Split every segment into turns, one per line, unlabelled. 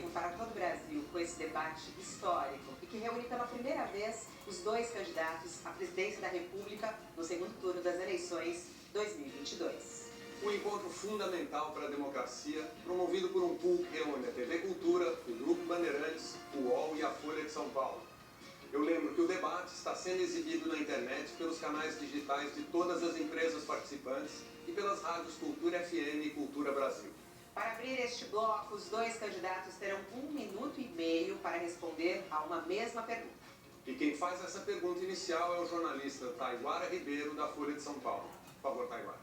chego para todo o Brasil com esse debate histórico e que reúne pela primeira vez os dois candidatos à presidência da República no segundo turno das eleições 2022.
Um encontro fundamental para a democracia, promovido por um pool que reúne a TV Cultura, o Grupo Bandeirantes, o UOL e a Folha de São Paulo. Eu lembro que o debate está sendo exibido na internet pelos canais digitais de todas as empresas participantes e pelas rádios Cultura FM e Cultura Brasil.
Para abrir este bloco, os dois candidatos terão 1 minuto e meio para responder a uma mesma pergunta.
E quem faz essa pergunta inicial é o jornalista Taiguara Ribeiro, da Folha de São Paulo. Por favor, Taiguara.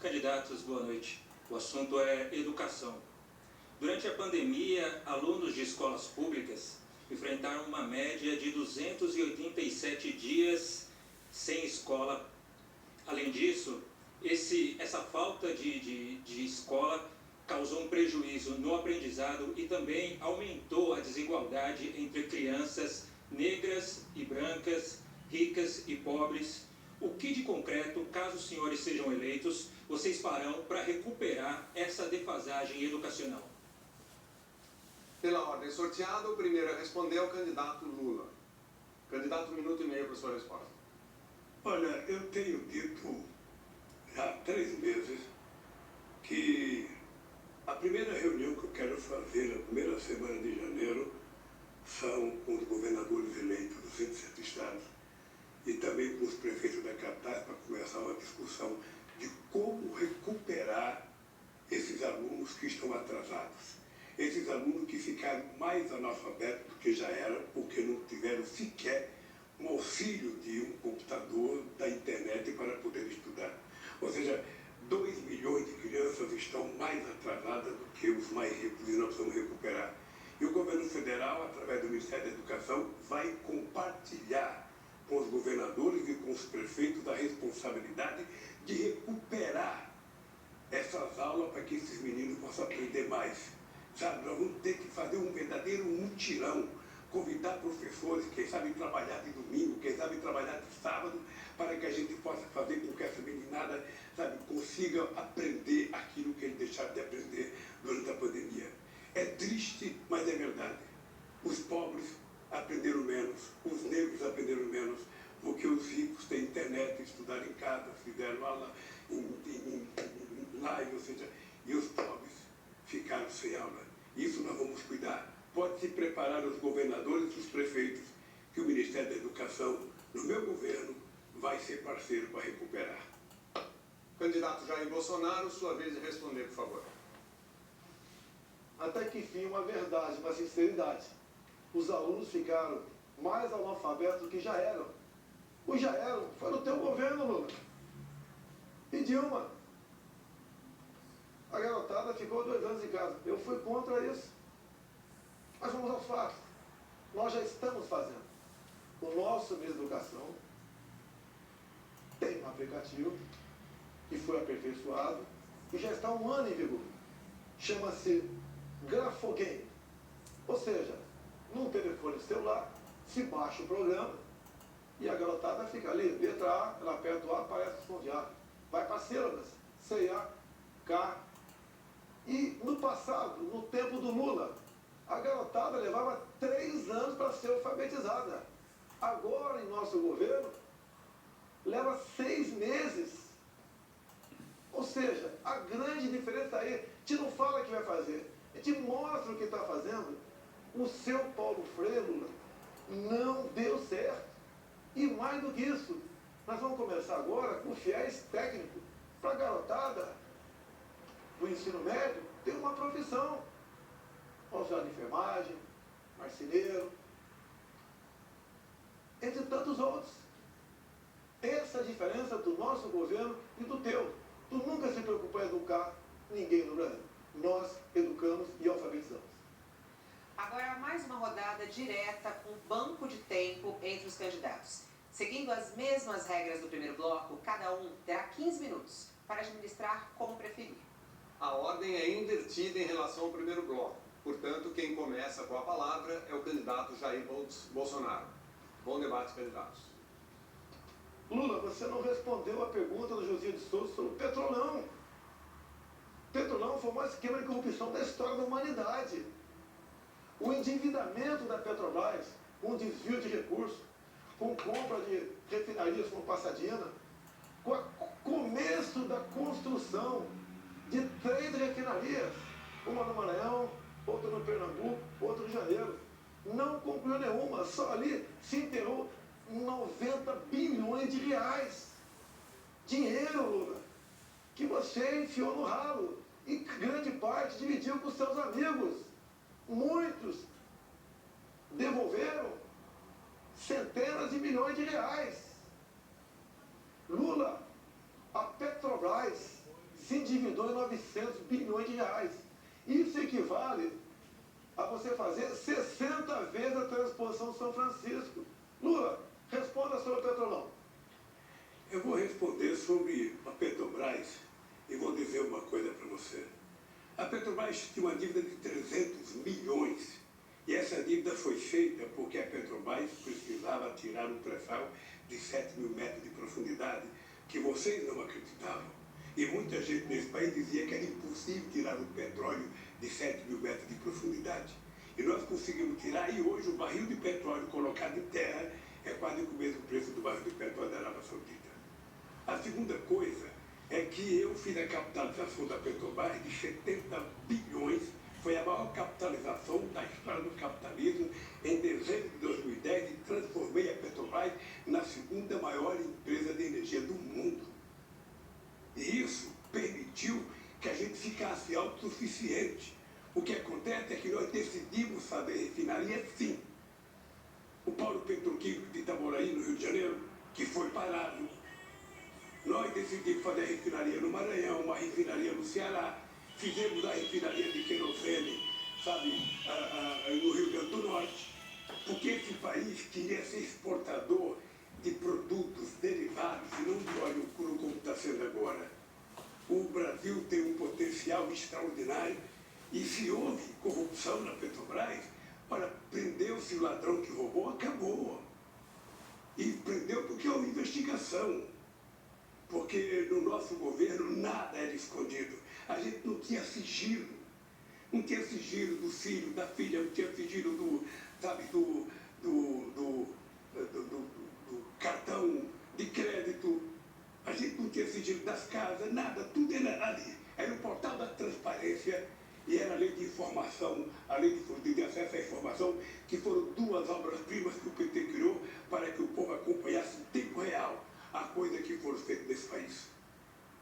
Candidatos, boa noite. O assunto é educação. Durante a pandemia, alunos de escolas públicas enfrentaram uma média de 287 dias sem escola. Além disso, essa falta de escola causou um prejuízo no aprendizado e também aumentou a desigualdade entre crianças negras e brancas, ricas e pobres. O que de concreto, caso os senhores sejam eleitos, vocês farão para recuperar essa defasagem educacional?
Pela ordem sorteada, o primeiro a responder é o candidato Lula. Candidato, 1 minuto e meio para a sua resposta.
Olha, eu tenho dito há 3 meses que a primeira reunião que eu quero fazer na primeira semana de janeiro são com os governadores eleitos dos 107 estados e também com os prefeitos da capital para começar uma discussão de como recuperar esses alunos que estão atrasados. Esses alunos que ficaram mais analfabetos do que já eram, porque não tiveram sequer um auxílio de um computador, da internet para poder estudar. Ou seja, 2 milhões de crianças estão mais atrasadas do que os mais ricos e nós precisamos recuperar. E o governo federal, através do Ministério da Educação, vai compartilhar com os governadores e com os prefeitos a responsabilidade de recuperar essas aulas para que esses meninos possam aprender mais. Sabe, nós vamos ter que fazer um verdadeiro mutirão, convidar professores, quem sabe trabalhar de domingo, quem sabe trabalhar de sábado, para que a gente possa fazer com que essa meninada, sabe, consiga aprender aquilo que eles deixaram de aprender durante a pandemia. É triste, mas é verdade. Os pobres aprenderam menos, os negros aprenderam menos, porque os ricos têm internet, estudaram em casa, fizeram aula em live, ou seja, e os pobres ficaram sem aula. Isso nós vamos cuidar. Pode se preparar os governadores e os prefeitos, que o Ministério da Educação, no meu governo, vai ser parceiro para recuperar.
Candidato Jair Bolsonaro, sua vez de responder, por favor.
Até que enfim, uma verdade, uma sinceridade. Os alunos ficaram mais analfabetos do que já eram. Os já eram, foi no teu governo, Lula. E Dilma. A garotada ficou 2 anos em casa. Eu fui contra isso. Mas vamos aos fatos. Nós já estamos fazendo. O nosso Ministério da Educação tem um aplicativo que foi aperfeiçoado e já está há 1 ano em vigor. Chama-se Grafogame. Ou seja, num telefone celular, se baixa o programa e a garotada fica ali. Letra A, ela aperta o A, aparece o som de A. Vai para sílabas. C, A, K. E no passado, no tempo do Lula, a garotada levava 3 anos para ser alfabetizada. Agora, em nosso governo, leva 6 meses. Ou seja, a grande diferença aí, a gente não fala o que vai fazer, a gente mostra o que está fazendo. O seu Paulo Freire, Lula, não deu certo. E mais do que isso, nós vamos começar agora com fiéis técnicos para a garotada do ensino médio ter uma profissão. Auxiliar de enfermagem, marceneiro, entre tantos outros. Essa é a diferença do nosso governo e do teu. Tu nunca se preocupou em educar ninguém no Brasil. Nós educamos e alfabetizamos.
Agora, mais uma rodada direta com banco de tempo entre os candidatos. Seguindo as mesmas regras do primeiro bloco, cada um terá 15 minutos para administrar como preferir.
A ordem é invertida em relação ao primeiro bloco. Portanto, quem começa com a palavra é o candidato Jair Bolsonaro. Bom debate, candidatos.
Lula, você não respondeu a pergunta do Josias de Souza sobre o Petrolão. Petrolão foi o maior esquema de corrupção da história da humanidade. o endividamento da Petrobras, com desvio de recursos, com compra de refinarias como Passadina, com o começo da construção de 3 refinarias, uma no Maranhão, outra no Pernambuco, outra no Rio de Janeiro. Não concluiu nenhuma, só ali se enterrou 90 bilhões de reais. Dinheiro, Lula, que você enfiou no ralo e grande parte dividiu com seus amigos. Muitos devolveram centenas de milhões de reais. Lula, a Petrobras se endividou em 900 bilhões de reais. Isso equivale a você fazer 60 vezes a transposição de São Francisco. Lula, responda sobre o Petrolão.
Eu vou responder sobre a Petrobras e vou dizer uma coisa para você. A Petrobras tinha uma dívida de 300 milhões e essa dívida foi feita porque a Petrobras precisava tirar um pré-sal de 7 mil metros de profundidade, que vocês não acreditavam. E muita gente nesse país dizia que era impossível tirar o petróleo de 7 mil metros de profundidade. E nós conseguimos tirar, e hoje o barril de petróleo colocado em terra é quase com o mesmo preço do barril de petróleo da Arábia Saudita. A segunda coisa é que eu fiz a capitalização da Petrobras de 70 bilhões, foi a maior capitalização da história do capitalismo em dezembro de 2010 e transformei a Petrobras na segunda maior empresa de energia do mundo. E isso permitiu que a gente ficasse autossuficiente. O que acontece é que nós decidimos fazer refinaria sim. O Polo Petroquímico de Itaboraí, no Rio de Janeiro, que foi parado. Nós decidimos fazer a refinaria no Maranhão, uma refinaria no Ceará. Fizemos a refinaria de querosene, sabe, no Rio Grande do Norte. Porque esse país queria ser exportador de produtos derivados e não de óleo cru como está sendo agora. O Brasil tem um potencial extraordinário e se houve corrupção na Petrobras, olha, prendeu-se o ladrão que roubou, acabou. E prendeu porque houve investigação. Porque no nosso governo nada era escondido. A gente não tinha sigilo. Não tinha sigilo do filho, da filha, não tinha sigilo do cartão de crédito. A gente não tinha sigilo das casas, nada, tudo era ali. Era o portal da transparência e era a lei de informação, a lei de acesso à informação, que foram 2 obras-primas que o PT criou para que o povo acompanhasse em tempo real a coisa que foram feitas nesse país.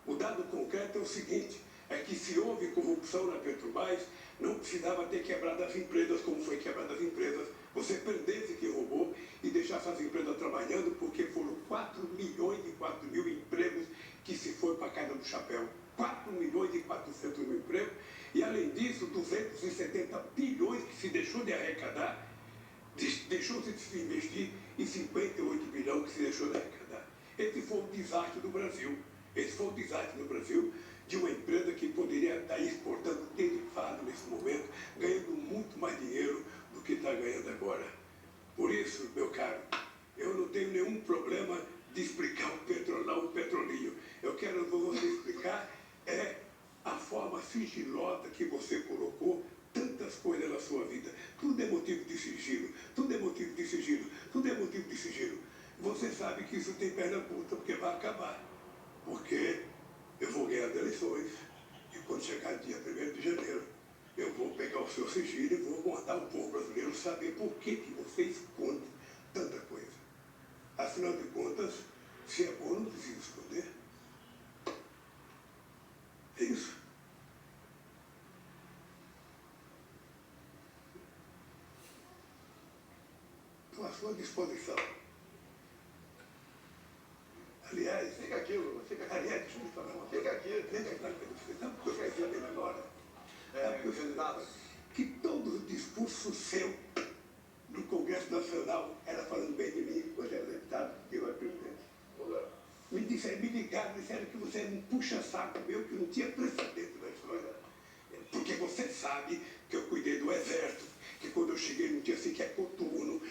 O dado concreto é o seguinte, é que se houve corrupção na Petrobras, não precisava ter quebrado as empresas como foi quebrada as empresas. Você prendesse quem roubou e deixasse as empresas trabalhando, porque foram 4 milhões e 4 mil empregos que se foi para a casa do chapéu. 4 milhões e 400 mil empregos. E além disso, 270 bilhões que se deixou de arrecadar, deixou-se de se investir e 58 bilhões que se deixou de arrecadar. Esse foi o desastre do Brasil. Esse foi o desastre do Brasil de uma empresa que poderia estar exportando derivado nesse momento, ganhando muito mais dinheiro do que está ganhando agora. Por isso, meu caro, eu não tenho nenhum problema de explicar o Petrolão, o petrolinho. Eu quero você explicar a forma sigilosa que você colocou tantas coisas na sua vida. Tudo é motivo de sigilo, tudo é motivo de sigilo, tudo é motivo de sigilo. Você sabe que isso tem perna curta, porque vai acabar. Porque eu vou ganhar as eleições e quando chegar dia 1º de janeiro, eu vou pegar o seu sigilo e vou mandar o povo brasileiro saber por que você esconde tanta coisa. Afinal de contas, se é bom, não precisa esconder. É isso. Estou à sua disposição. Aliás,
Fica aqui, Lula, fica aqui.
aliás, deixa eu lhe falar uma coisa.
Fica aqui,
Deixa eu falar com você. Sabe o que eu quero saber agora?
Candidato,
Que todo o discurso seu no Congresso Nacional era falando bem de mim, quando era deputado, e eu era presidente. Me ligaram, disseram que você era um puxa-saco meu, que não tinha precedente na história. Porque você sabe que eu cuidei do Exército, que quando eu cheguei não tinha sequer coturno,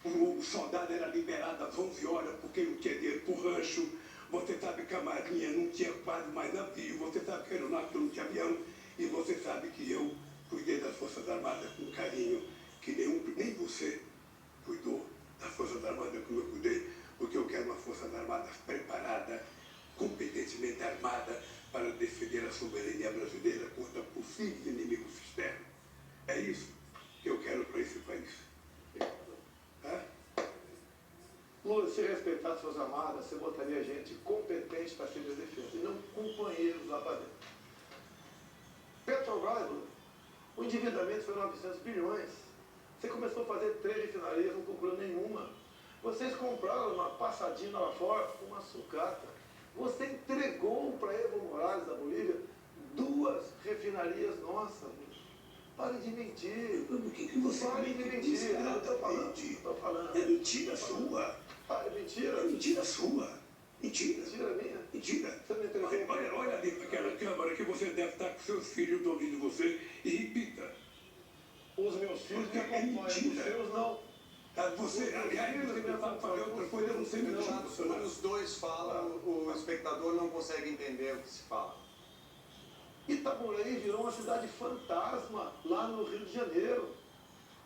o soldado era liberado às 11 horas porque não tinha dinheiro para o rancho. Você sabe que a Marinha não tinha quase mais navio, você sabe que a Aeronáutica não tinha avião, e você sabe que eu cuidei das Forças Armadas com carinho, você cuidou das Forças Armadas como eu cuidei, porque eu quero uma Forças Armadas preparada, competentemente armada, para defender a soberania brasileira contra possíveis inimigos externos. É isso que eu quero para esse país.
Lula, se respeitasse suas armadas, você botaria gente competente para ser de defesa, e não companheiros lá para dentro. Petrobras, Lula, o endividamento foi 900 bilhões. Você começou a fazer 3 refinarias, não concluiu nenhuma. Vocês compraram uma passadinha lá fora, uma sucata. Você entregou para Evo Morales, da Bolívia, 2 refinarias nossas. Lula. Parem de mentir.
O que você
Parem de mentir. Eu estou falando.
É mentira sua.
Ah, é mentira?
É mentira sua. Mentira.
Mentira minha?
Mentira.
Você me entregou?
Olha ali para aquela câmara que você deve estar com seus filhos do ouvido de você e repita.
Os meus filhos me acompanham, os seus não.
Você, aliás, você vai fazer outra coisa, eu não sei mentir.
Quando os dois falam, o espectador não consegue entender o que se fala.
Itaboraí virou uma cidade fantasma lá no Rio de Janeiro.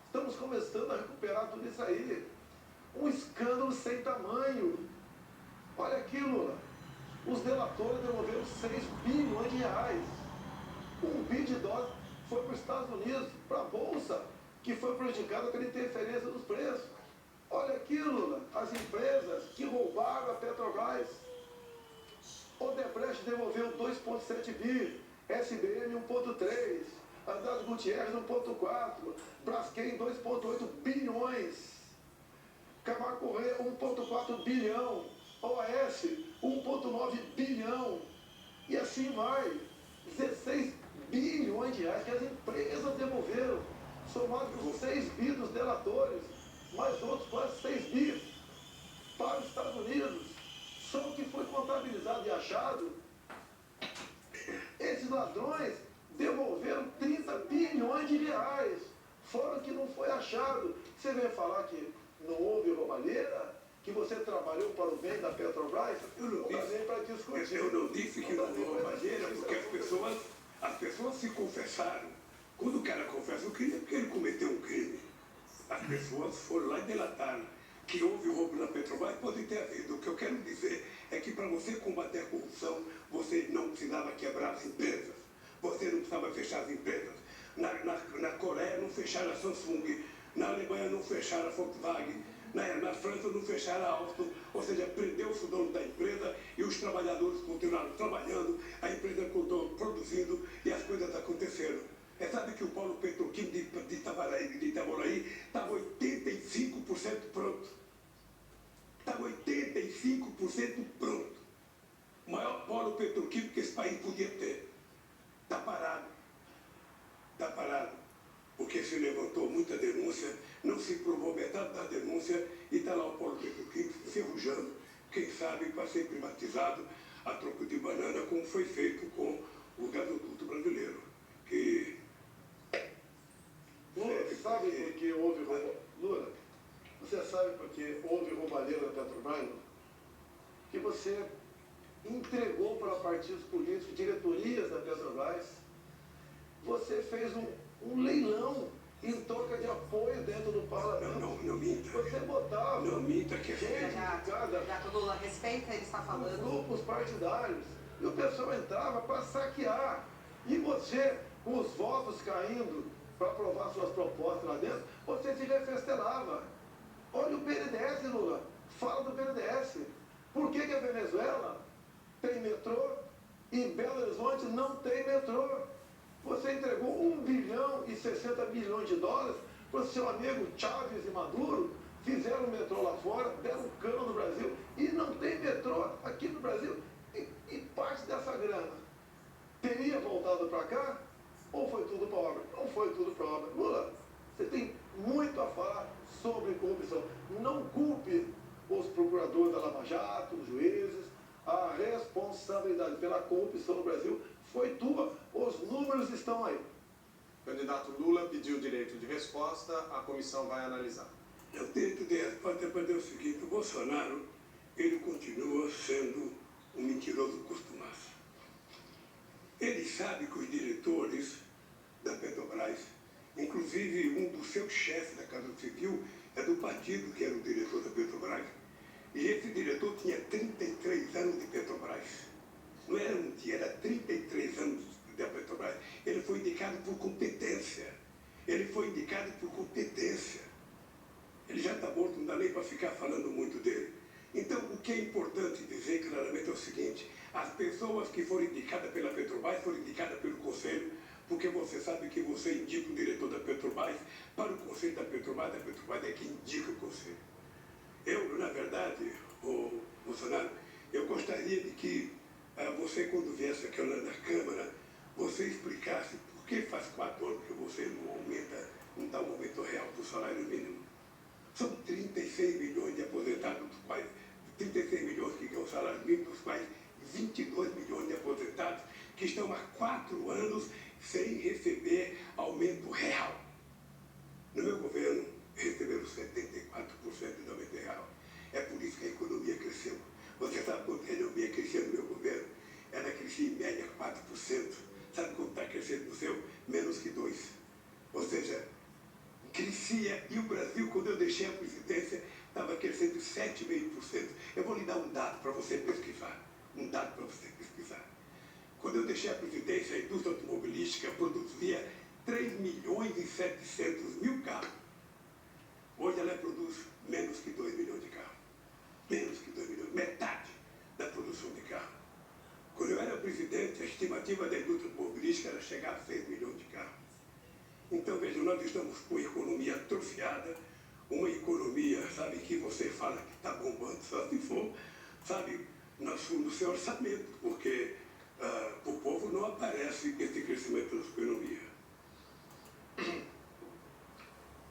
Estamos começando a recuperar tudo isso aí. Um escândalo sem tamanho. Olha aqui, Lula. Os delatores devolveram 6 bilhões de reais. 1 bi de dólares foi para os Estados Unidos, para a Bolsa, que foi prejudicada pela interferência dos preços. Olha aqui, Lula, as empresas que roubaram a Petrobras. Odebrecht devolveu 2,7 bi, SBM 1,3, Andrade Gutierrez 1,4, Braskem 2,8 bilhões, Camargo Corrêa 1,4 bilhão, OAS 1,9 bilhão, e assim vai, 16 bilhões de reais que as empresas devolveram, somado com 6 bi dos delatores, mais outros quase 6 bi para os Estados Unidos. Só o que foi contabilizado e achado, esses ladrões devolveram 30 bilhões de reais, fora o que não foi achado. Você vem falar que não houve roubalheira, que você trabalhou para o bem da Petrobras?
Eu não disse que não houve roubalheira, porque as pessoas se confessaram. Quando o cara confessa um crime, é porque ele cometeu um crime. As pessoas foram lá e delataram. Que houve roubo na Petrobras, pode ter havido. O que eu quero dizer é que para você combater a corrupção, você não precisava quebrar as empresas. Você não precisava fechar as empresas. Na Coreia não fecharam a Samsung. Na Alemanha não fecharam a Volkswagen. Na França não fecharam a Alstom. Ou seja, prendeu-se o dono da empresa e os trabalhadores continuaram trabalhando, a empresa continuou produzindo e as coisas aconteceram. Sabe que o polo petroquímico de Itaboraí está 85% pronto. Está 85% pronto. O maior polo petroquímico que esse país podia ter. Está parado. Está parado. Porque se levantou muita denúncia, não se provou metade da denúncia e está lá o polo petroquímico ferrujando. Quem sabe para ser privatizado a troco de banana, como foi feito com o gasoduto brasileiro. Que
Lula, sabe por que houve roubalheira? Lula, você sabe por que houve roubalheira da Petrobras? Lula? Que você entregou para partidos políticos, diretorias da Petrobras. Você fez um leilão em troca de apoio dentro do parlamento.
Não minta.
Você botava.
Não minta que é
gente de cada.
Lula, respeita, ele está falando.
Grupos partidários. E o pessoal entrava para saquear. E você, com os votos caindo para aprovar suas propostas lá dentro, você se refestelava. Olha o BNDES, Lula. Fala do BNDES. Por que a Venezuela tem metrô e Belo Horizonte não tem metrô? Você entregou 1 bilhão e 60 bilhões de dólares para o seu amigo Chávez e Maduro, fizeram o metrô lá fora, deram um cano no Brasil e não tem metrô aqui no Brasil. E parte dessa grana teria voltado para cá? Ou foi tudo para obra? Não foi tudo para obra. Lula, você tem muito a falar sobre corrupção. Não culpe os procuradores da Lava Jato, os juízes. A responsabilidade pela corrupção no Brasil foi tua. Os números estão aí.
O candidato Lula pediu direito de resposta, a comissão vai analisar.
O direito de resposta é para dizer o seguinte: o Bolsonaro, ele continua sendo um mentiroso costumado. Ele sabe que os diretores da Petrobras, inclusive um dos seu chefe da Casa Civil é do partido que era o diretor da Petrobras. E esse diretor tinha 33 anos de Petrobras. Não era um dia, era 33 anos da Petrobras. Ele foi indicado por competência. Ele foi indicado por competência. Ele já está morto, não dá nem para ficar falando muito dele. Então, o que é importante dizer claramente é o seguinte: as pessoas que foram indicadas pela Petrobras foram indicadas pelo Conselho, porque você sabe que você indica o diretor da Petrobras para o Conselho da Petrobras é quem indica o Conselho. Eu, na verdade, o Bolsonaro, eu gostaria de que você, quando viesse aqui na Câmara, você explicasse por que faz 4 anos que você não dá um aumento real do salário mínimo. São 36 milhões de aposentados, dos quais 36 milhões que ganham salário mínimo, dos quais 22 milhões de aposentados que estão há 4 anos sem receber aumento real. No meu governo, receberam 74% de aumento real. É por isso que a economia cresceu. Você sabe quanto a economia cresceu no meu governo? Ela crescia em média 4%. Sabe quanto está crescendo no seu? Menos que 2%. Ou seja, crescia, e o Brasil, quando eu deixei a presidência, estava crescendo 7,5%. Eu vou lhe dar um dado para você pesquisar. Quando eu deixei a presidência, a indústria automobilística produzia 3.700.000 carros. Hoje ela produz menos que 2 milhões de carros. Menos que 2 milhões, metade da produção de carro. Quando eu era presidente, a estimativa da indústria automobilística era chegar a 6 milhões de carros. Então, veja, nós estamos com uma economia atrofiada, uma economia, sabe, que você fala que está bombando, só se for, sabe, no seu orçamento, porque o povo não aparece esse crescimento da economia.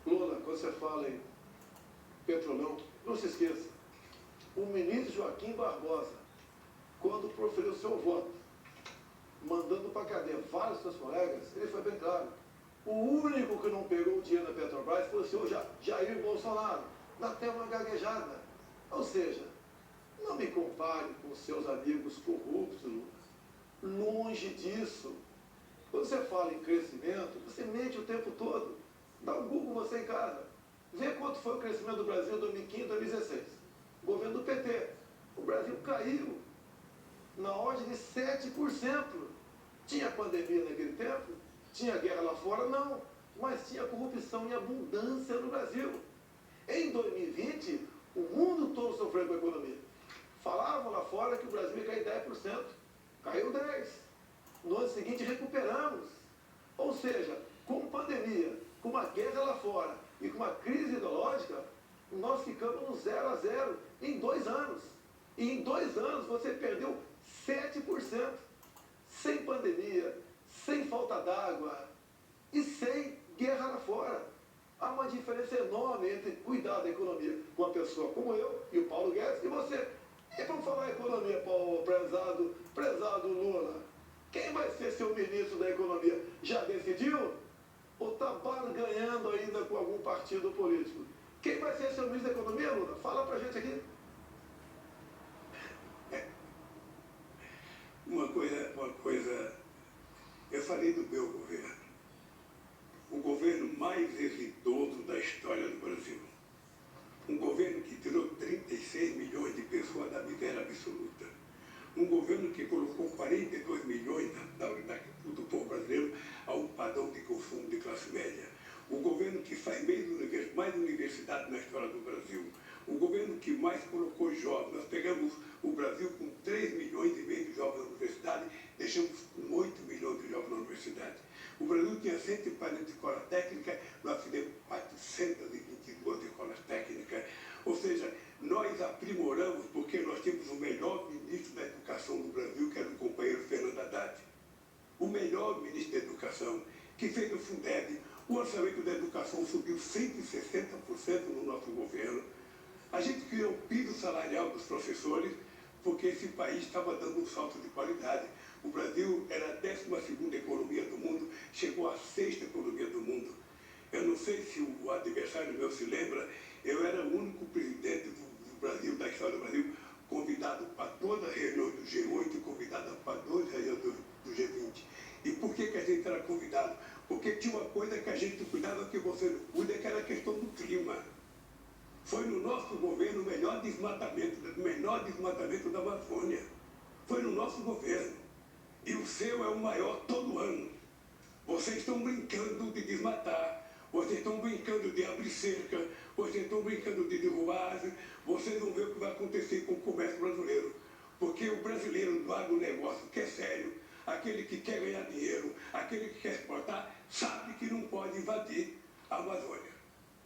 Lula, quando você fala em Petrolão, não se esqueça, o ministro Joaquim Barbosa, quando proferiu seu voto, mandando para a cadeia vários seus colegas, ele foi bem claro. O único que não pegou o dinheiro da Petrobras foi o senhor Jair Bolsonaro, dá até uma gaguejada. Ou seja, não me compare com seus amigos corruptos, Lula. Longe disso. Quando você fala em crescimento, você mente o tempo todo. Dá um Google você em casa. Vê quanto foi o crescimento do Brasil em 2015 e 2016. Governo do PT. O Brasil caiu na ordem de 7%. Tinha pandemia naquele tempo? Tinha guerra lá fora? Não. Mas tinha corrupção em abundância no Brasil. Em 2020, o mundo todo sofreu com a economia. Falavam lá fora que o Brasil ia cair 10%. Caiu 10%. No ano seguinte, recuperamos. Ou seja, com pandemia, com uma guerra lá fora e com uma crise ideológica, nós ficamos no 0 a 0 em 2 anos. E em 2 anos você perdeu 7%. Sem pandemia, sem falta d'água e sem guerra lá fora. Há uma diferença enorme entre cuidar da economia com uma pessoa como eu e o Paulo Guedes e você. E vamos falar economia, Paulo, prezado Lula. Quem vai ser seu ministro da economia? Já decidiu? Ou está barganhando ainda com algum partido político? Quem vai ser seu ministro da economia, Lula? Fala pra gente aqui.
Uma coisa, eu falei do meu governo. O governo mais exitoso da história do Brasil. Um governo que tirou 36 milhões de pessoas da miséria absoluta. Um governo que colocou 42 milhões do povo brasileiro a um padrão de consumo de classe média. Um governo que faz mais universidade na história do Brasil. Um governo que mais colocou jovens. Nós pegamos o Brasil com 3 milhões e meio de jovens na universidade, deixamos com 8 milhões de jovens na universidade. O Brasil tinha 140 escolas técnicas, nós fizemos 422 escolas técnicas. Ou seja, nós aprimoramos porque nós tínhamos o melhor ministro da educação do Brasil, que era o companheiro Fernando Haddad. O melhor ministro da educação, que fez o Fundeb. O orçamento da educação subiu 160% no nosso governo. A gente criou um piso salarial dos professores, porque esse país estava dando um salto de qualidade. O Brasil era a 12ª economia do mundo, chegou à 6ª economia do mundo. Eu não sei se o adversário meu se lembra, eu era o único presidente do Brasil, da história do Brasil, convidado para toda a reunião do G8 e convidado para 2 reuniões do G20. E por que a gente era convidado? Porque tinha uma coisa que a gente cuidava que você não cuida, que era a questão do clima. Foi no nosso governo o menor desmatamento da Amazônia. Foi no nosso governo. E o seu é o maior todo ano. Vocês estão brincando de desmatar, vocês estão brincando de abrir cerca, vocês estão brincando de derrubar árvore, vocês vão ver o que vai acontecer com o comércio brasileiro. Porque o brasileiro do agronegócio, que é sério, aquele que quer ganhar dinheiro, aquele que quer exportar, sabe que não pode invadir a Amazônia.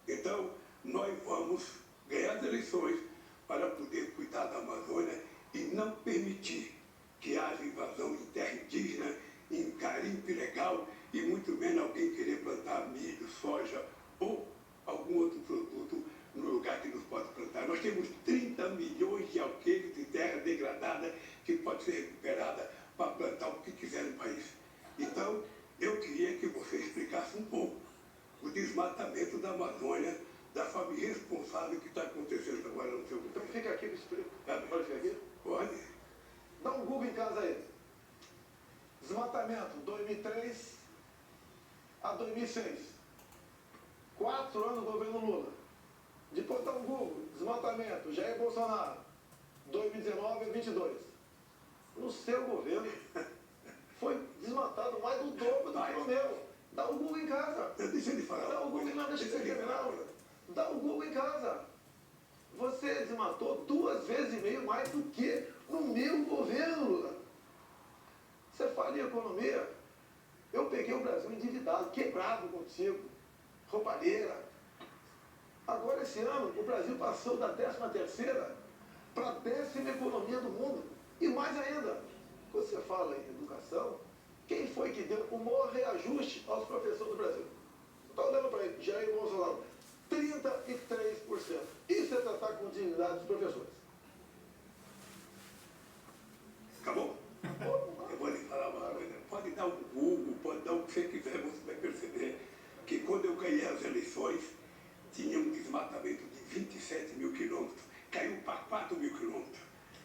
Então, nós vamos ganhar as eleições para poder cuidar da Amazônia e não permitir que haja invasão de terra indígena, em garimpo ilegal e muito menos alguém querer plantar milho, soja ou algum outro produto no lugar que nos pode plantar. Nós temos 30 milhões de alqueires de terra degradada que pode ser recuperada para plantar o que quiser no país. Então, eu queria que você explicasse um pouco o desmatamento da Amazônia, da forma irresponsável que está acontecendo agora no seu governo.
Então fica aqui, me explica.
Pode
ficar aqui?
Pode.
Dá um Google em casa aí. Desmatamento, 2003 a 2006. 4 anos do governo Lula. Depois dá um Google, desmatamento, Jair Bolsonaro, 2019 a 22. No seu governo, foi desmatado mais do dobro do que o meu. Dá um Google em casa.
Deixa ele falar.
Dá um Google, não, deixa ele terminar. Dá um Google em casa. Você desmatou 2,5 vezes mais do que no meu governo, Lula. Você fala em economia, eu peguei o Brasil endividado, quebrado contigo, roubalheira. Agora, esse ano, o Brasil passou da 13ª para a 10ª economia do mundo. E mais ainda, você fala em educação, quem foi que deu o maior reajuste aos professores do Brasil? Estou olhando para ele, Jair Bolsonaro, 33%. Isso é tratar com dignidade dos professores.
Acabou? Eu vou lhe falar uma coisa. Pode dar um Google, pode dar o que você quiser, você vai perceber que quando eu ganhei as eleições, tinha um desmatamento de 27 mil quilômetros, caiu para 4 mil quilômetros.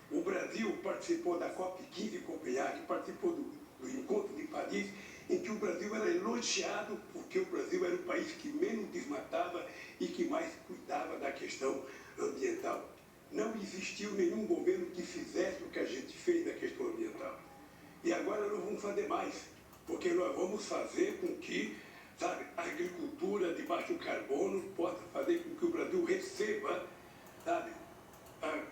O Brasil participou da COP15 em Copenhague, participou do encontro de Paris, em que o Brasil era elogiado porque o Brasil era o país que menos desmatava e que mais cuidava da questão ambiental. Não existiu nenhum governo que fizesse o que a gente fez na questão ambiental. E agora nós vamos fazer mais, porque nós vamos fazer com que, sabe, a agricultura de baixo carbono possa fazer com que o Brasil receba, sabe,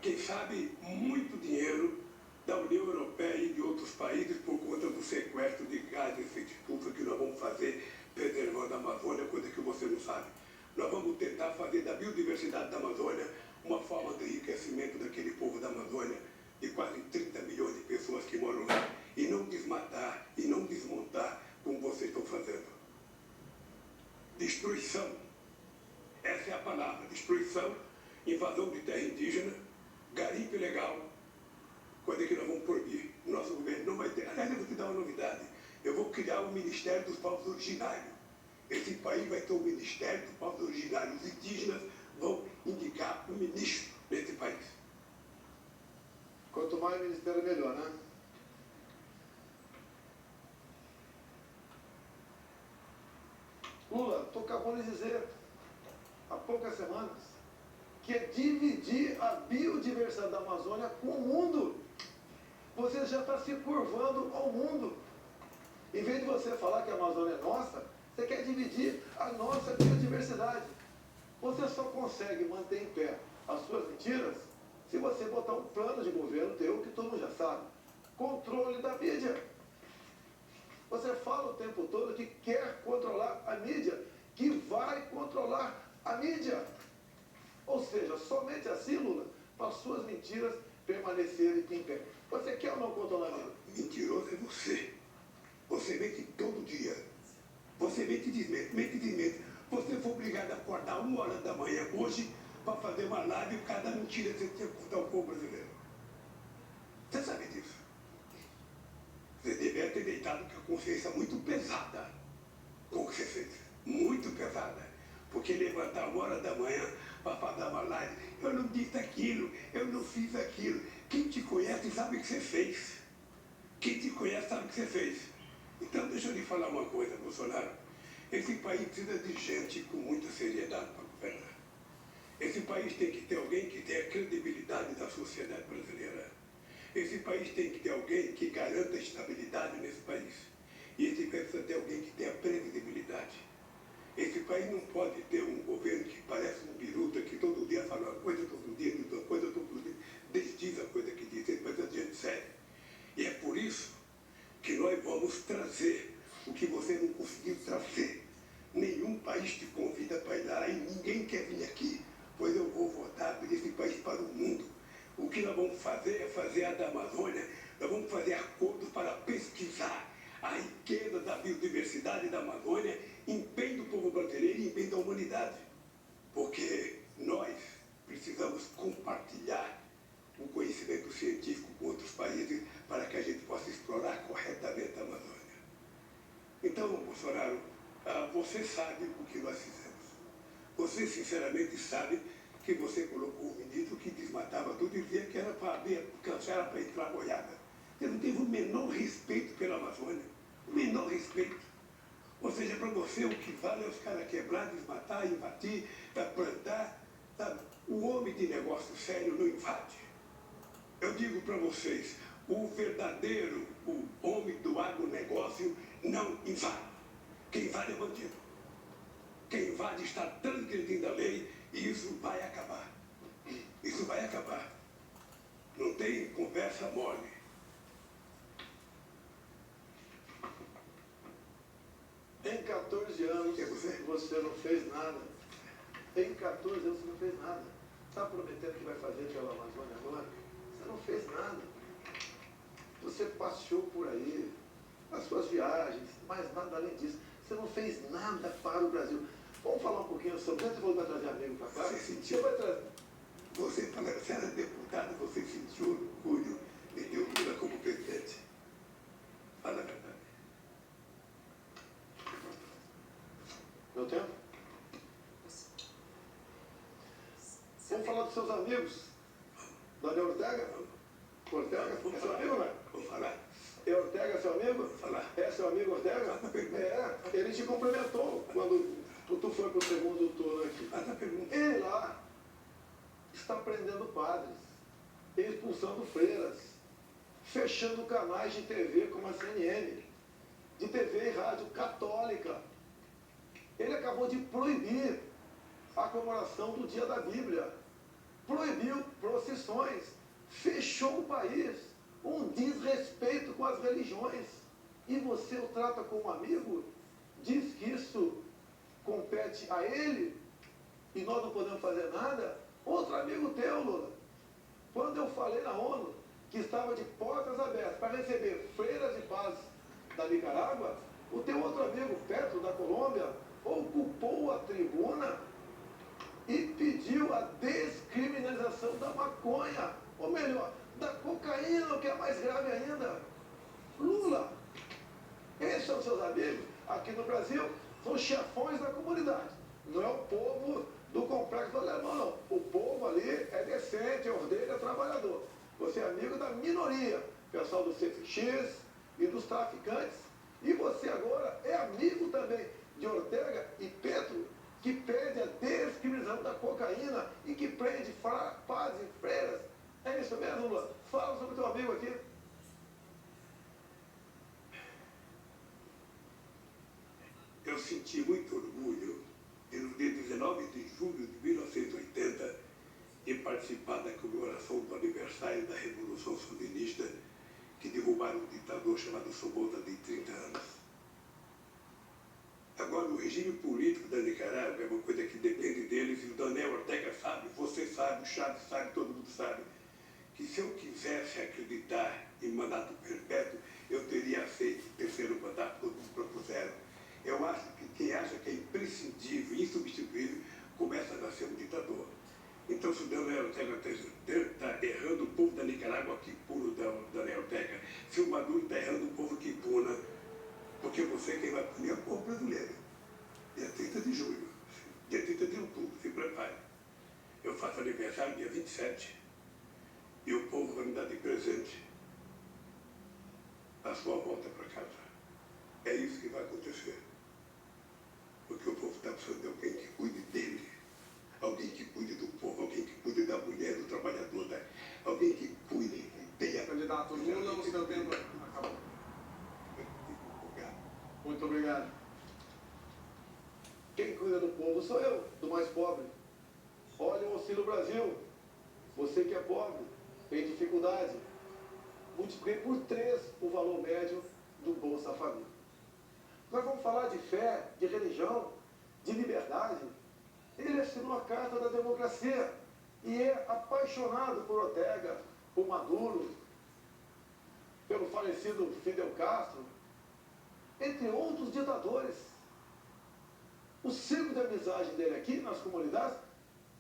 quem sabe, muito dinheiro da União Europeia e de outros países por conta do sequestro de gás de efeito estufa que nós vamos fazer preservando a Amazônia, coisa que você não sabe. Nós vamos tentar fazer da biodiversidade da Amazônia uma forma de enriquecimento daquele povo da Amazônia, de quase 30 milhões de pessoas que moram lá, e não desmatar e não desmontar como vocês estão fazendo. Destruição. Essa é a palavra. Destruição, invasão de terra indígena, garimpo ilegal, coisa que nós vamos proibir. O nosso governo não vai ter. Aliás, eu vou te dar uma novidade. Eu vou criar o Ministério dos Povos Originários. Esse país vai ter o Ministério dos Povos Originários. Os indígenas vão indicar um ministro nesse país.
Quanto mais ministério, melhor, né? Lula, estou acabando de dizer, há poucas semanas, que é dividir a biodiversidade da Amazônia com o mundo. Você já está se curvando ao mundo. Em vez de você falar que a Amazônia é nossa, você quer dividir a nossa biodiversidade. Você só consegue manter em pé as suas mentiras se você botar um plano de governo teu, que todo mundo já sabe. Controle da mídia. Você fala o tempo todo que quer controlar a mídia, que vai controlar a mídia. Ou seja, somente assim, Lula, para as suas mentiras permanecerem em pé. Você quer ou não controlar a mídia?
Mentiroso é você. Você mente todo dia. Você mente e desmente. Você foi obrigado a acordar 1h da manhã hoje para fazer uma live por causa da mentira que você tinha que contar ao povo brasileiro. Você sabe disso. Você deveria ter deitado com a consciência muito pesada com o que você fez. Muito pesada. Porque levantar 1h da manhã para fazer uma live, eu não disse aquilo, eu não fiz aquilo. Quem te conhece sabe o que você fez. Quem te conhece sabe o que você fez. Então deixa eu lhe falar uma coisa, Bolsonaro. Esse país precisa de gente com muita seriedade para governar. Esse país tem que ter alguém que tenha credibilidade da sociedade brasileira. Esse país tem que ter alguém que garanta estabilidade nesse país. E esse país precisa ter alguém que tenha previsibilidade. Esse país não pode ter um governo que parece um biruta, que todo dia fala uma coisa, todo dia diz uma coisa, todo dia desdiz a coisa que diz. Esse país é de gente séria. E é por isso que nós vamos trazer o que você não conseguiu trazer. Nenhum país te convida para ir lá e ninguém quer vir aqui, pois eu vou votar abrir esse país para o mundo. O que nós vamos fazer é fazer a da Amazônia, nós vamos fazer acordos para pesquisar a riqueza da biodiversidade da Amazônia em bem do povo brasileiro e em bem da humanidade. Porque nós precisamos compartilhar o conhecimento científico com outros países para que a gente possa explorar corretamente a Amazônia. Então, Bolsonaro, você sabe o que nós fizemos. Você, sinceramente, sabe que você colocou um ministro que desmatava tudo e dizia que era para abrir, era para entrar boiada. Você não teve o menor respeito pela Amazônia. O menor respeito. Ou seja, para você o que vale é os caras quebrar, desmatar, invadir, plantar. Sabe? O homem de negócio sério não invade. Eu digo para vocês, o verdadeiro, o homem do agronegócio não invade. Quem invade é bandido. Quem invade está transgredindo a lei e isso vai acabar. Isso vai acabar. Não tem conversa mole.
Em 14 anos você não fez nada. Em 14 anos você não fez nada. Está prometendo que vai fazer pela Amazônia agora? Você não fez nada. Você passeou por aí, as suas viagens, mas nada além disso. Você não fez nada para o Brasil. Vamos falar um pouquinho sobre... Antes você vai trazer amigo para cá?
Você sentiu? Você, quando era deputado, você sentiu orgulho de ter o Lula como presidente? Fala a verdade.
Meu tempo? Vamos falar dos seus amigos. Daniel Ortega? Ortega? É seu amigo, não é?
Vou falar.
É Ortega seu amigo?
Vou falar.
É seu amigo Ortega? É, ele te cumprimentou quando tu foi para o segundo turno aqui.
Faz a pergunta.
Ele lá está prendendo padres, expulsando freiras, fechando canais de TV como a CNN, de TV e rádio católica. Ele acabou de proibir a comemoração do Dia da Bíblia, proibiu procissões, fechou o país, um desrespeito com as religiões. E você o trata como um amigo? Diz que isso compete a ele e nós não podemos fazer nada? Outro amigo teu, Lula, quando eu falei na ONU que estava de portas abertas para receber freiras de paz da Nicarágua, o teu outro amigo, Petro, da Colômbia, ocupou a tribuna e pediu a descriminalização da maconha, ou melhor, da cocaína, o que é mais grave ainda. Lula, esses são seus amigos? Aqui no Brasil, são chefões da comunidade. Não é o povo do complexo do Alemão, não. O povo ali é decente, é ordeiro, é trabalhador. Você é amigo da minoria, pessoal do CFX e dos traficantes. E você agora é amigo também de Ortega e Petro, que pede a descriminalização da cocaína e que prende padres e freiras. É isso mesmo, Lula? Fala sobre o teu amigo aqui.
Eu senti muito orgulho de, no dia 19 de julho de 1980, de participar da comemoração do aniversário da Revolução Sandinista, que derrubaram um ditador chamado Somoza de 30 anos. Agora, o regime político da Nicarágua é uma coisa que depende deles, e o Daniel Ortega sabe, você sabe, o Chaves sabe, todo mundo sabe, que se eu quisesse acreditar em mandato perpétuo, eu teria aceito o terceiro mandato, todo mundo propuseram. Eu acho que quem acha que é imprescindível, insubstituível, começa a nascer um ditador. Então, se o Daniel Ortega está errando o povo da Nicarágua, que puna o Daniel Ortega. Se o Maduro está errando o povo, que puna. Porque você, quem vai punir é o povo brasileiro. Dia 30 de julho, dia 30 de outubro, se prepare. Eu faço aniversário dia 27. E o povo vai me dar de presente a sua volta para casa. É isso que vai acontecer.
povo sou eu, do mais pobre. Olha o Auxílio Brasil. Você que é pobre, tem dificuldade. Multiplique por 3 o valor médio do Bolsa Família. Nós vamos falar de fé, de religião, de liberdade. Ele assinou a Carta da Democracia e é apaixonado por Ortega, por Maduro, pelo falecido Fidel Castro, entre outros ditadores. O ciclo de amizade dele aqui nas comunidades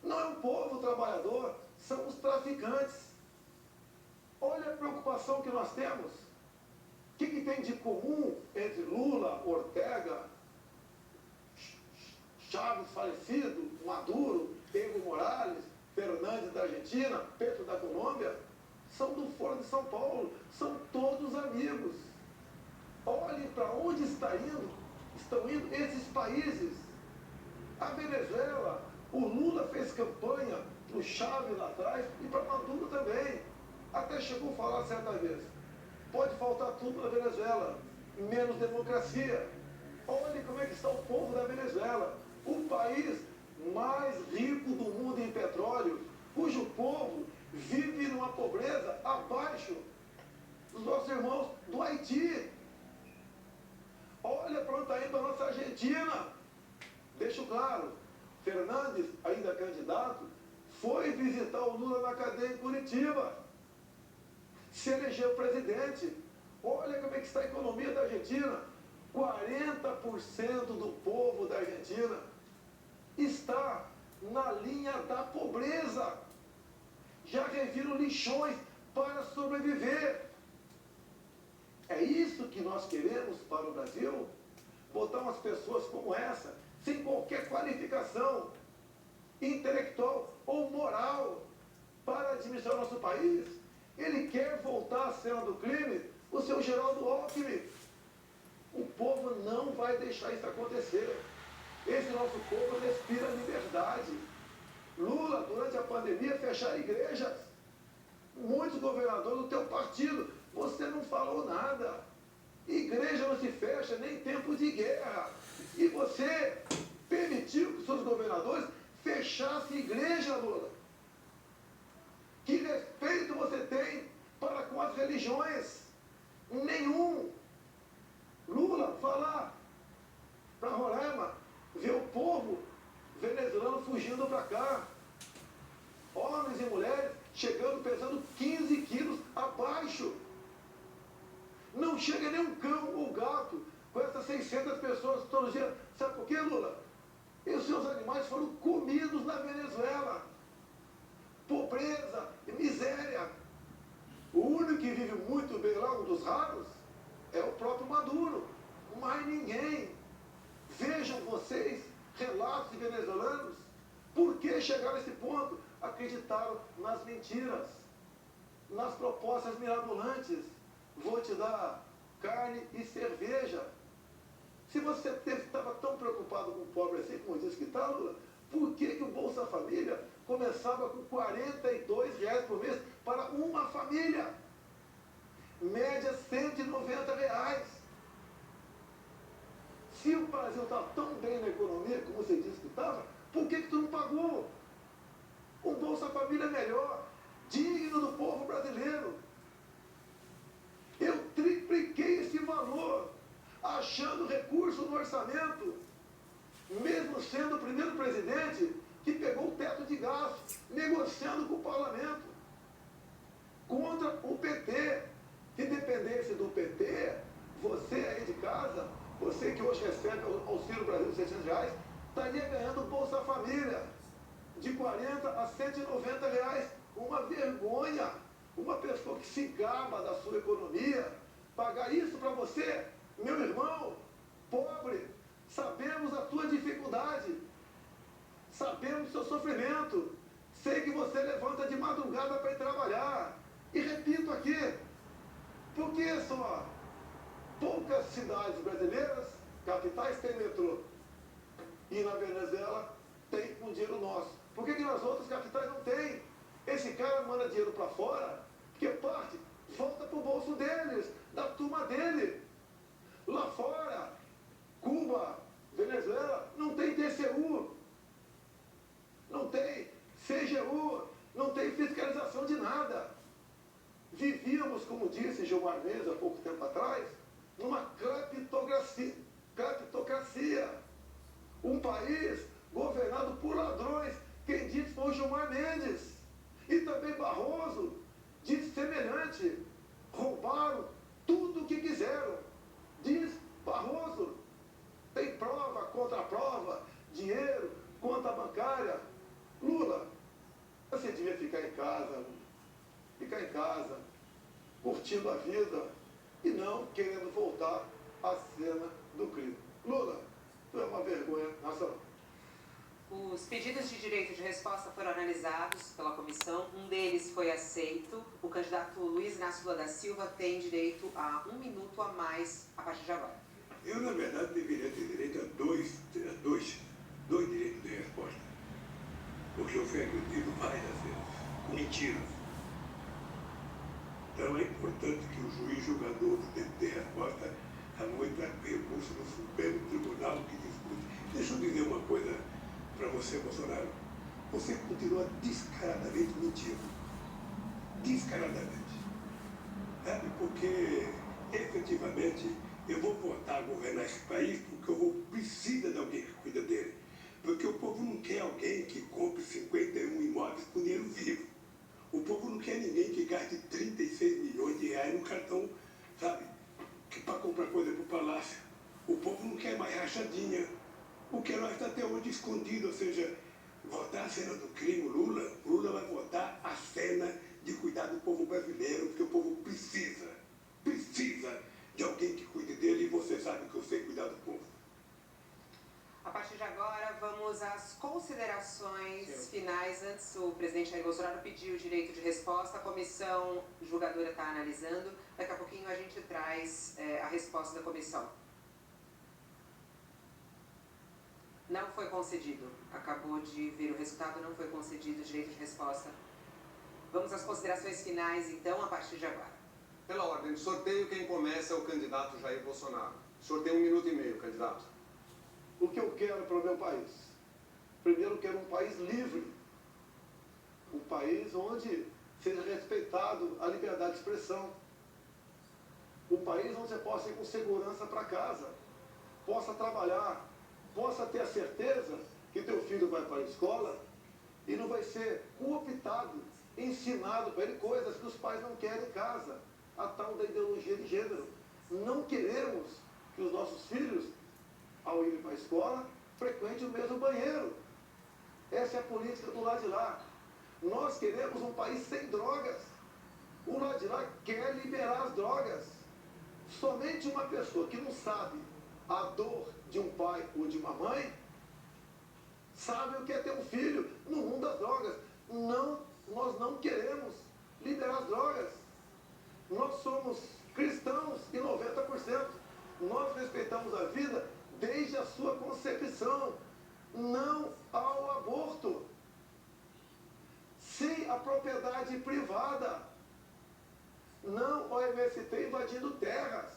não é um povo trabalhador, são os traficantes. Olha a preocupação que nós temos. O que tem de comum entre Lula, Ortega, Chávez falecido, Maduro, Evo Morales, Fernandes da Argentina, Petro da Colômbia? São do Foro de São Paulo, são todos amigos. Olhem para onde estão indo esses países. A Venezuela, o Lula fez campanha para o Chávez lá atrás e para Maduro também. Até chegou a falar certa vez, pode faltar tudo na Venezuela, menos democracia. Olhem como é que está o povo da Venezuela, o país mais rico do mundo em petróleo, cujo povo vive numa pobreza abaixo dos nossos irmãos do Haiti. Olha para onde está indo a nossa Argentina. Deixo claro, Fernandes, ainda candidato, foi visitar o Lula na cadeia em Curitiba. Se elegeu presidente. Olha como é que está a economia da Argentina. 40% do povo da Argentina está na linha da pobreza. Já reviram lixões para sobreviver. É isso que nós queremos para o Brasil? Botar umas pessoas como essa, sem qualquer qualificação intelectual ou moral, para administrar o nosso país? Ele quer voltar à cena do crime o seu Geraldo Alckmin. O povo não vai deixar isso acontecer. Esse nosso povo respira liberdade. Lula, durante a pandemia, fechar igrejas. Muitos governadores do teu partido, você não falou nada. Igreja não se fecha nem em tempo de guerra. E você permitiu que os seus governadores fechassem igreja, Lula. Que respeito você tem para com as religiões? Nenhum. Lula, vá lá para Roraima, ver o povo venezuelano fugindo para cá. Homens e mulheres chegando pesando 15 quilos abaixo. Não chega nem um cão ou gato com essas 600 pessoas todos os dias. Sabe por quê, Lula? E os seus animais foram comidos na Venezuela. Pobreza e miséria. O único que vive muito bem lá, um dos raros, é o próprio Maduro. Mais ninguém. Vejam vocês, relatos de venezuelanos, por que chegaram a esse ponto? Acreditaram nas mentiras, nas propostas mirabolantes. Vou te dar carne e cerveja. Se você estava tão preocupado com o pobre assim, como disse que está, Lula, por que o Bolsa Família começava com R$42 por mês para uma família? Média R$190. Se o Brasil está tão bem na economia, como você disse que estava, por que tu não pagou? Um Bolsa Família melhor, digno do povo brasileiro. Eu tripliquei esse valor, achando recurso no orçamento, mesmo sendo o primeiro presidente que pegou o teto de gastos, negociando com o parlamento, contra o PT. Se dependesse do PT, você aí de casa, você que hoje recebe o Auxílio Brasil de R$600, estaria ganhando Bolsa Família de R$40 a R$190. Uma vergonha. Uma pessoa que se gaba da sua economia, pagar isso para você, meu irmão, pobre. Sabemos a tua dificuldade, sabemos o seu sofrimento. Sei que você levanta de madrugada para ir trabalhar. E repito aqui, por que só poucas cidades brasileiras, capitais, têm metrô? E na Venezuela tem com dinheiro nosso. Por que nas outras capitais não tem? Esse cara manda dinheiro para fora, porque parte volta para o bolso deles, da turma dele. Lá fora, Cuba, Venezuela, não tem TCU. AGU, não tem fiscalização de nada. Vivíamos, como disse Gilmar Mendes há pouco tempo atrás, numa cleptocracia. Um país governado por ladrões. Quem disse foi o Gilmar Mendes. E também Barroso disse semelhante. Roubaram tudo o que quiseram. Diz Barroso. Tem prova, contra-prova, dinheiro, conta bancária. Lula, você devia ficar em casa, curtindo a vida e não querendo voltar à cena do crime. Lula, tu é uma vergonha nacional.
Os pedidos de direito de resposta foram analisados pela comissão, um deles foi aceito. O candidato Luiz Inácio Lula da Silva tem direito a 1 minuto a mais a partir de agora.
Eu, na verdade, deveria ter direito a dois direitos de resposta. Porque eu fui agredido várias vezes, com mentiras. Então é importante que o juiz julgador do tempo de resposta amoita recurso no Supremo Tribunal que discute. Deixa eu dizer uma coisa para você, Bolsonaro. Você continua descaradamente mentindo. Descaradamente. Sabe? Porque, efetivamente, eu vou voltar a governar esse país porque o povo precisa de alguém que cuida dele. Porque o povo não quer alguém que compre 51 imóveis com dinheiro vivo. O povo não quer ninguém que gaste 36 milhões de reais no cartão, sabe? Para comprar coisa para o palácio. O povo não quer mais rachadinha. O que nós está até hoje escondido, ou seja, votar a cena do crime, Lula vai votar a cena de cuidar do povo brasileiro, porque o povo precisa de alguém que cuide dele e você sabe que eu sei cuidar do povo.
A partir de agora, vamos às considerações finais. Antes, o presidente Jair Bolsonaro pediu o direito de resposta, a comissão julgadora está analisando. Daqui a pouquinho a gente traz a resposta da comissão. Não foi concedido. Acabou de ver o resultado, não foi concedido o direito de resposta. Vamos às considerações finais, então, a partir de agora.
Pela ordem de sorteio, quem começa é o candidato Jair Bolsonaro. Sorteio 1 minuto e meio, candidato.
O que eu quero para o meu país? Primeiro, eu quero um país livre. Um país onde seja respeitado a liberdade de expressão. Um país onde você possa ir com segurança para casa, possa trabalhar, possa ter a certeza que teu filho vai para a escola e não vai ser cooptado, ensinado para ele coisas que os pais não querem em casa. A tal da ideologia de gênero. Não queremos que os nossos filhos, ao irem para a escola, frequentem o mesmo banheiro. Essa é a política do lado de lá. Nós queremos um país sem drogas. O lado de lá quer liberar as drogas. Somente uma pessoa que não sabe a dor de um pai ou de uma mãe sabe o que é ter um filho no mundo das drogas. Não, nós não queremos liberar as drogas. Nós somos cristãos em 90%. Nós respeitamos a vida desde a sua concepção. Não ao aborto. Sim à propriedade privada. Não ao MST invadindo terras.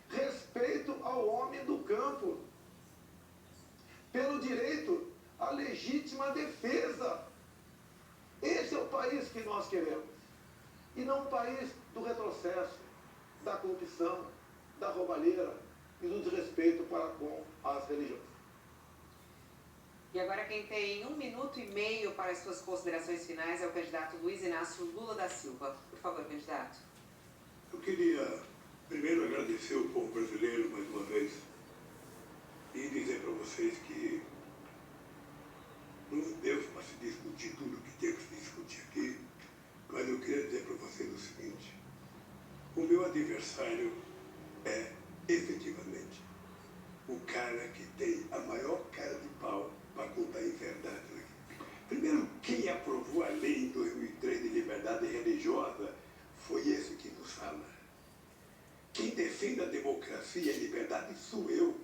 Respeito ao homem do campo. Pelo direito à legítima defesa. Esse é o país que nós queremos. E não um país do retrocesso, da corrupção, da roubalheira e do desrespeito para com as religiões.
E agora quem tem 1 minuto e meio para as suas considerações finais é o candidato Luiz Inácio Lula da Silva. Por favor, candidato.
Eu queria primeiro agradecer o povo brasileiro mais uma vez e dizer para vocês que não deu para se discutir tudo o que tinha que se discutir aqui, mas eu queria dizer para vocês o seguinte: o meu adversário é efetivamente o cara que tem a maior cara de pau para contar inverdades aqui. Primeiro, quem aprovou a lei em 2003 de liberdade religiosa foi esse que nos fala. Quem defende a democracia e a liberdade sou eu,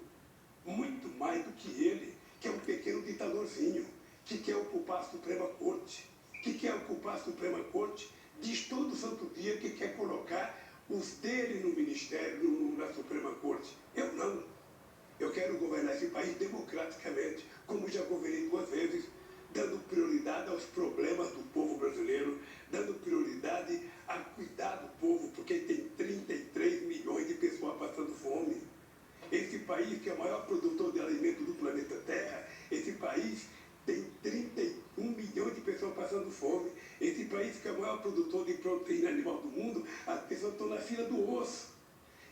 muito mais do que ele, que é um pequeno ditadorzinho, que quer ocupar a Suprema Corte. Que quer ocupar a Suprema Corte, diz todo santo dia que quer colocar os dele no ministério, na Suprema Corte. Eu não. Eu quero governar esse país democraticamente, como já governei 2 vezes, dando prioridade aos problemas país que é o maior produtor de proteína animal do mundo, as pessoas estão na fila do osso.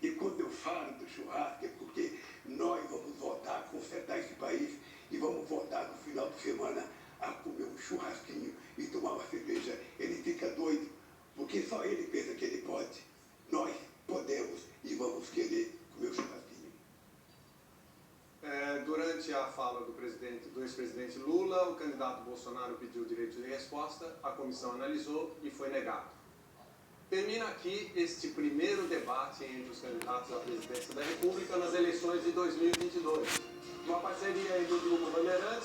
E quando eu falo do churrasco, é porque nós vamos voltar a consertar esse país e vamos voltar no final de semana a comer um churrasquinho e tomar uma cerveja. Ele fica doido, porque só ele pensa que ele pode. Nós podemos e vamos querer comer o churrasquinho.
Durante a fala do ex-presidente Lula, o candidato Bolsonaro pediu direito de resposta, a comissão analisou e foi negado. Termina aqui este primeiro debate entre os candidatos à presidência da República nas eleições de 2022. Uma parceria entre o Grupo Bandeirantes